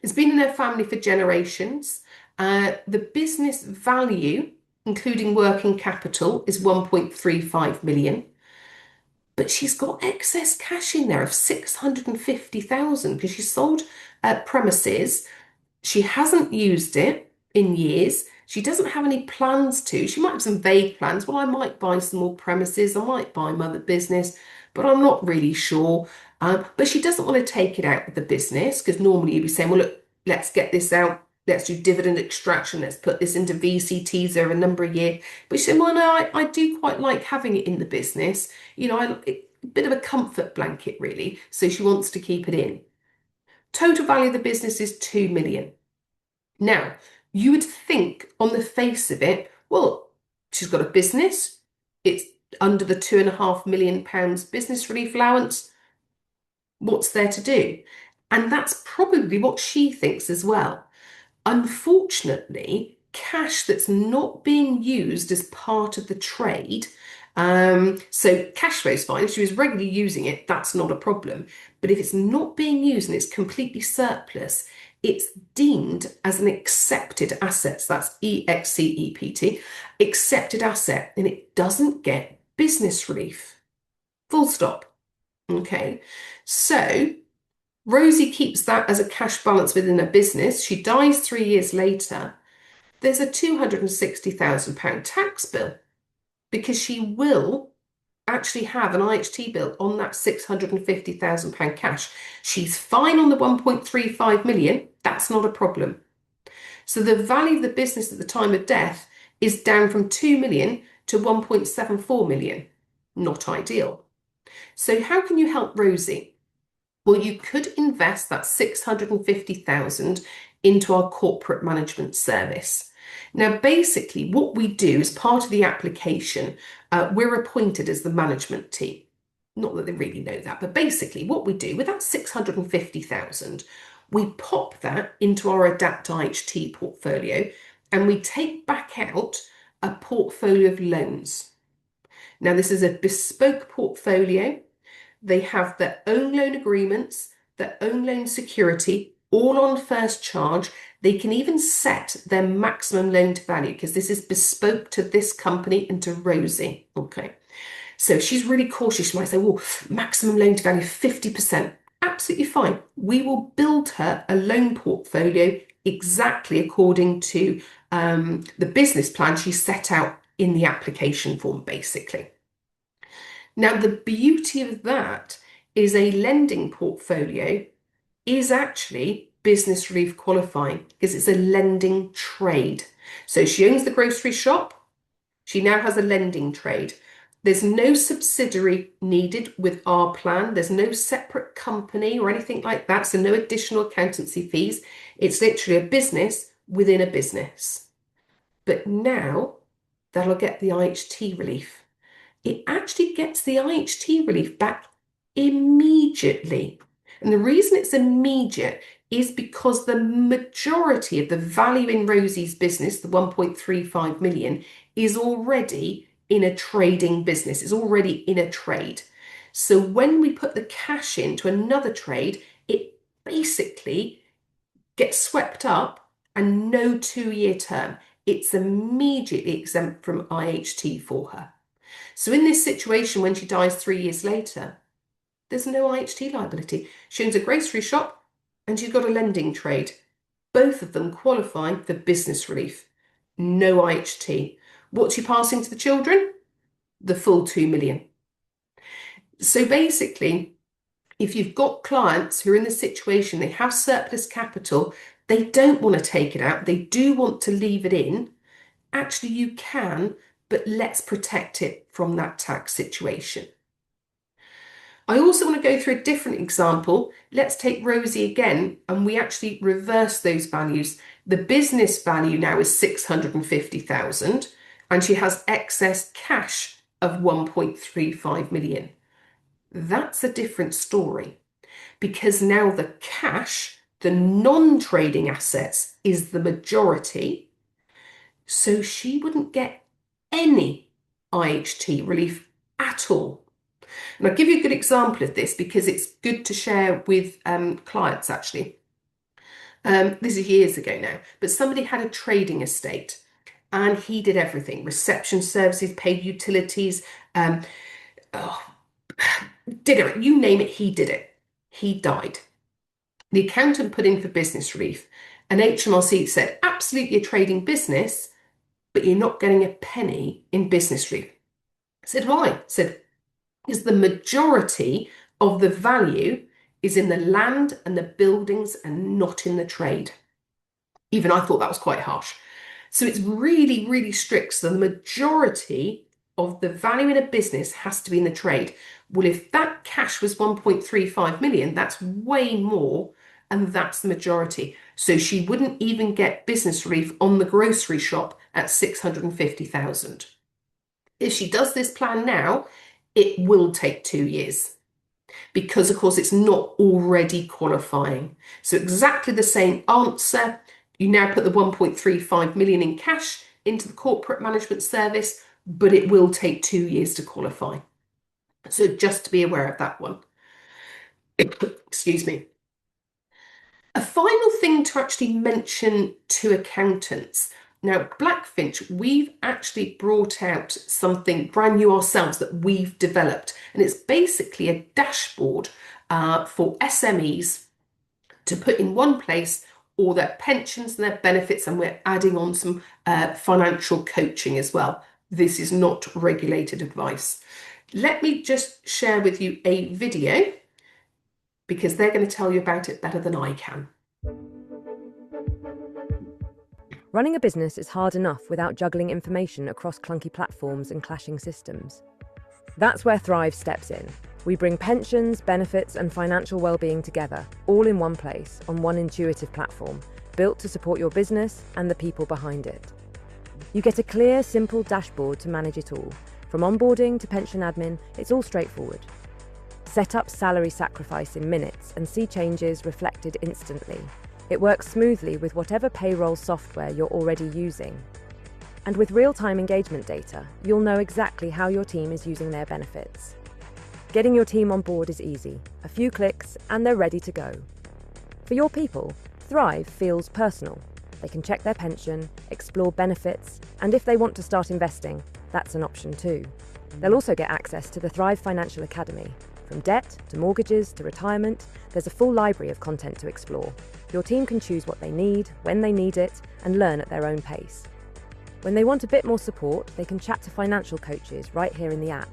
It's been in her family for generations. The business value, including working capital, is 1.35 million. But she's got excess cash in there of 650,000 because she sold premises. She hasn't used it in years. She doesn't have any plans to. She might have some vague plans. Well, I might buy some more premises. I might buy my business, but I'm not really sure. But she doesn't want to take it out of the business because normally you'd be saying, well, look, let's get this out. Let's do dividend extraction. Let's put this into VCTs over a number of years. But she said, well, no, I do quite like having it in the business. You know, a bit of a comfort blanket, really. So she wants to keep it in. Total value of the business is 2 million. Now, you would think on the face of it, well, she's got a business. It's under the £2.5 million business relief allowance. What's there to do? And that's probably what she thinks as well. Unfortunately, cash that's not being used as part of the trade. So cash flow is fine. If she was regularly using it, that's not a problem. But if it's not being used and it's completely surplus, it's deemed as an accepted asset. So that's EXCEPT, accepted asset, and it doesn't get business relief. Full stop. Okay. So Rosie keeps that as a cash balance within her business. She dies 3 years later. There's a £260,000 tax bill because she will actually have an IHT bill on that £650,000 cash. She's fine on the 1.35 million. That's not a problem. So the value of the business at the time of death is down from 2 million to 1.74 million. Not ideal. So how can you help Rosie? Well, you could invest that 650,000 into our corporate management service. Now, basically, what we do as part of the application, we're appointed as the management team. Not that they really know that, but basically, what we do with that 650,000, we pop that into our Adapt IHT portfolio and we take back out a portfolio of loans. Now, this is a bespoke portfolio. They have their own loan agreements, their own loan security, all on first charge. They can even set their maximum loan to value because this is bespoke to this company and to Rosie. Okay. So she's really cautious. She might say, well, maximum loan to value 50%. Absolutely fine. We will build her a loan portfolio exactly according to the business plan she set out in the application form, basically. Now, the beauty of that is a lending portfolio is actually business relief qualifying because it's a lending trade. So she owns the grocery shop. She now has a lending trade. There's no subsidiary needed with our plan. There's no separate company or anything like that. So no additional accountancy fees. It's literally a business within a business. But now that'll get the IHT relief. It actually gets the IHT relief back immediately. And the reason it's immediate is because the majority of the value in Rosie's business, the 1.35 million, is already in a trading business, is already in a trade. So when we put the cash into another trade, it basically gets swept up and no 2-year term. It's immediately exempt from IHT for her. So in this situation, when she dies 3 years later, there's no IHT liability. She owns a grocery shop and she's got a lending trade. Both of them qualify for business relief. No IHT. What's she passing to the children? The full 2 million. So basically, if you've got clients who are in the situation, they have surplus capital, they don't want to take it out, they do want to leave it in, actually you can, but let's protect it from that tax situation. I also want to go through a different example. Let's take Rosie again, and we actually reverse those values. The business value now is 650,000, and she has excess cash of 1.35 million. That's a different story because now the cash, the non-trading assets, is the majority. So she wouldn't get any IHT relief at all. And I'll give you a good example of this because it's good to share with clients actually. This is years ago now, but somebody had a trading estate and he did everything, reception services, paid utilities, oh, did it, you name it, he did it. He died. The accountant put in for business relief and HMRC said, absolutely a trading business, but you're not getting a penny in business relief. I said, why? I said, because the majority of the value is in the land and the buildings and not in the trade. Even I thought that was quite harsh. So it's really, really strict. So the majority of the value in a business has to be in the trade. Well, if that cash was 1.35 million, that's way more, and that's the majority. So she wouldn't even get business relief on the grocery shop at 650,000. If she does this plan now, it will take 2 years because, of course, it's not already qualifying. So exactly the same answer, You now put the 1.35 million in cash into the corporate management service, but it will take 2 years to qualify. So just to be aware of that one. Excuse me. A final thing to actually mention to accountants. Now, Blackfinch, we've actually brought out something brand new ourselves that we've developed, and it's basically a dashboard for SMEs to put in one place all their pensions and their benefits, and we're adding on some financial coaching as well. This is not regulated advice. Let me just share with you a video because they're going to tell you about it better than I can. Running a business is hard enough without juggling information across clunky platforms and clashing systems. That's where Thrive steps in. We bring pensions, benefits, and financial well-being together, all in one place, on one intuitive platform, built to support your business and the people behind it. You get a clear, simple dashboard to manage it all. From onboarding to pension admin, it's all straightforward. Set up salary sacrifice in minutes and see changes reflected instantly. It works smoothly with whatever payroll software you're already using. And with real-time engagement data, you'll know exactly how your team is using their benefits. Getting your team on board is easy. A few clicks and they're ready to go. For your people, Thrive feels personal. They can check their pension, explore benefits, and if they want to start investing, that's an option too. They'll also get access to the Thrive Financial Academy. From debt to mortgages to retirement, there's a full library of content to explore. Your team can choose what they need, when they need it, and learn at their own pace. When they want a bit more support, they can chat to financial coaches right here in the app.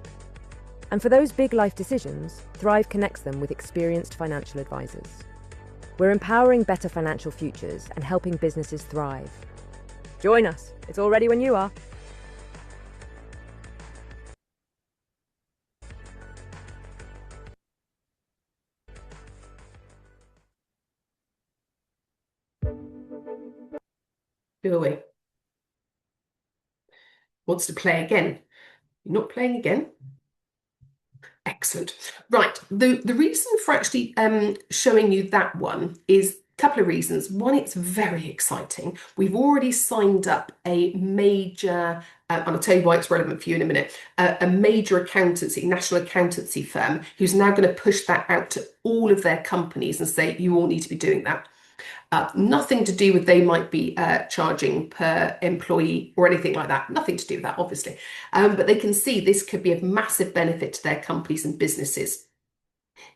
And for those big life decisions, Thrive connects them with experienced financial advisors. We're empowering better financial futures and helping businesses thrive. Join us. It's all ready when you are. Go away. Wants to play again. You're not playing again? Excellent. Right. The reason for actually showing you that one is a couple of reasons. One, it's very exciting. We've already signed up a major, and I'll tell you why it's relevant for you in a minute, a major accountancy, national accountancy firm who's now going to push that out to all of their companies and say, you all need to be doing that. Nothing to do with they might be charging per employee or anything like that. Nothing to do with that, obviously. But they can see this could be of massive benefit to their companies and businesses.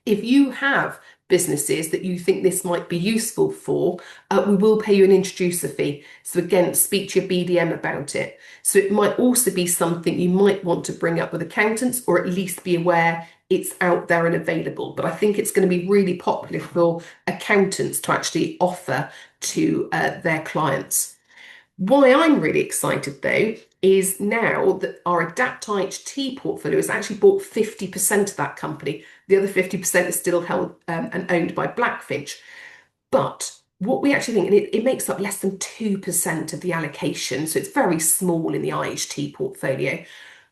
If you have businesses that you think this might be useful for, we will pay you an introducer fee. So again, speak to your BDM about it. So it might also be something you might want to bring up with accountants, or at least be aware it's out there and available. But I think it's going to be really popular for accountants to actually offer to their clients. Why I'm really excited though is now that our Adapt IHT portfolio has actually bought 50% of that company. The other 50% is still held and owned by Blackfinch. But what we actually think, and it makes up less than 2% of the allocation, so it's very small in the IHT portfolio.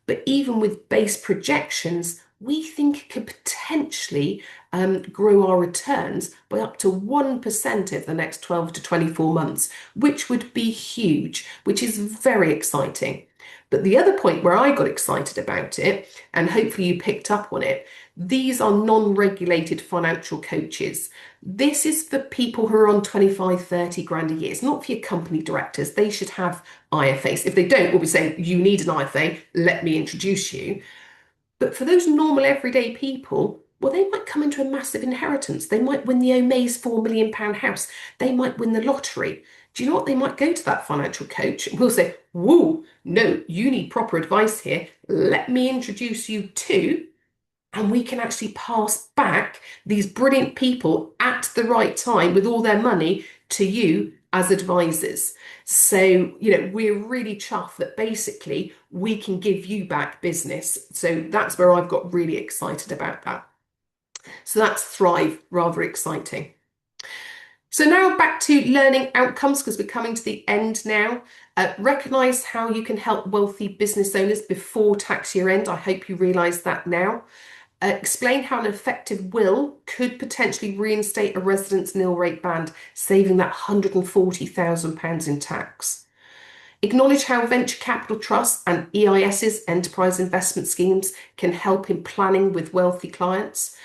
But even with base projections, we think it could potentially grow our returns by up to 1% over the next 12 to 24 months, which would be huge, which is very exciting. But the other point where I got excited about it, and hopefully you picked up on it, these are non-regulated financial coaches. This is for people who are on 25, 30 grand a year. It's not for your company directors. They should have IFAs. If they don't, we'll be saying, you need an IFA, let me introduce you. But for those normal everyday people, well, they might come into a massive inheritance. They might win the Omaze £4 million house. They might win the lottery. Do you know what? They might go to that financial coach and we'll say, whoa, no, you need proper advice here. Let me introduce you to, and we can actually pass back these brilliant people at the right time with all their money to you as advisors. So, we're really chuffed that basically we can give you back business. So that's where I've got really excited about that. So that's Thrive, rather exciting. So now back to learning outcomes, because we're coming to the end now. Recognise how you can help wealthy business owners before tax year end. I hope you realise that now. Explain how an effective will could potentially reinstate a resident's nil rate band, saving that £140,000 in tax. Acknowledge how venture capital trusts and EISs, enterprise investment schemes, can help in planning with wealthy clients.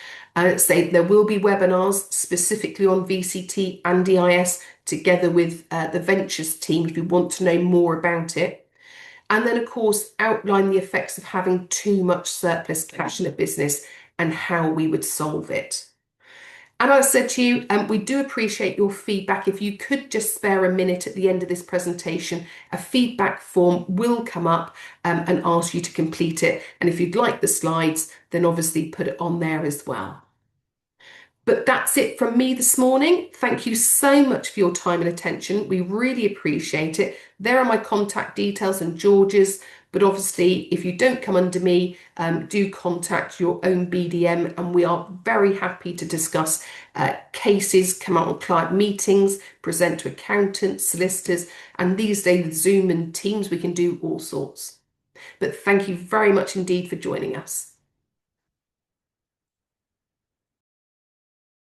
Say there will be webinars specifically on VCT and EIS together with the ventures team if you want to know more about it. And then, of course, outline the effects of having too much surplus cash in a business and how we would solve it. And I said to you, we do appreciate your feedback. If you could just spare a minute at the end of this presentation, a feedback form will come up and ask you to complete it. And if you'd like the slides, then obviously put it on there as well. But that's it from me this morning. Thank you so much for your time and attention. We really appreciate it. There are my contact details and George's. But obviously, if you don't come under me, do contact your own BDM, and we are very happy to discuss cases, come out on client meetings, present to accountants, solicitors, and these days with Zoom and Teams, we can do all sorts. But thank you very much indeed for joining us.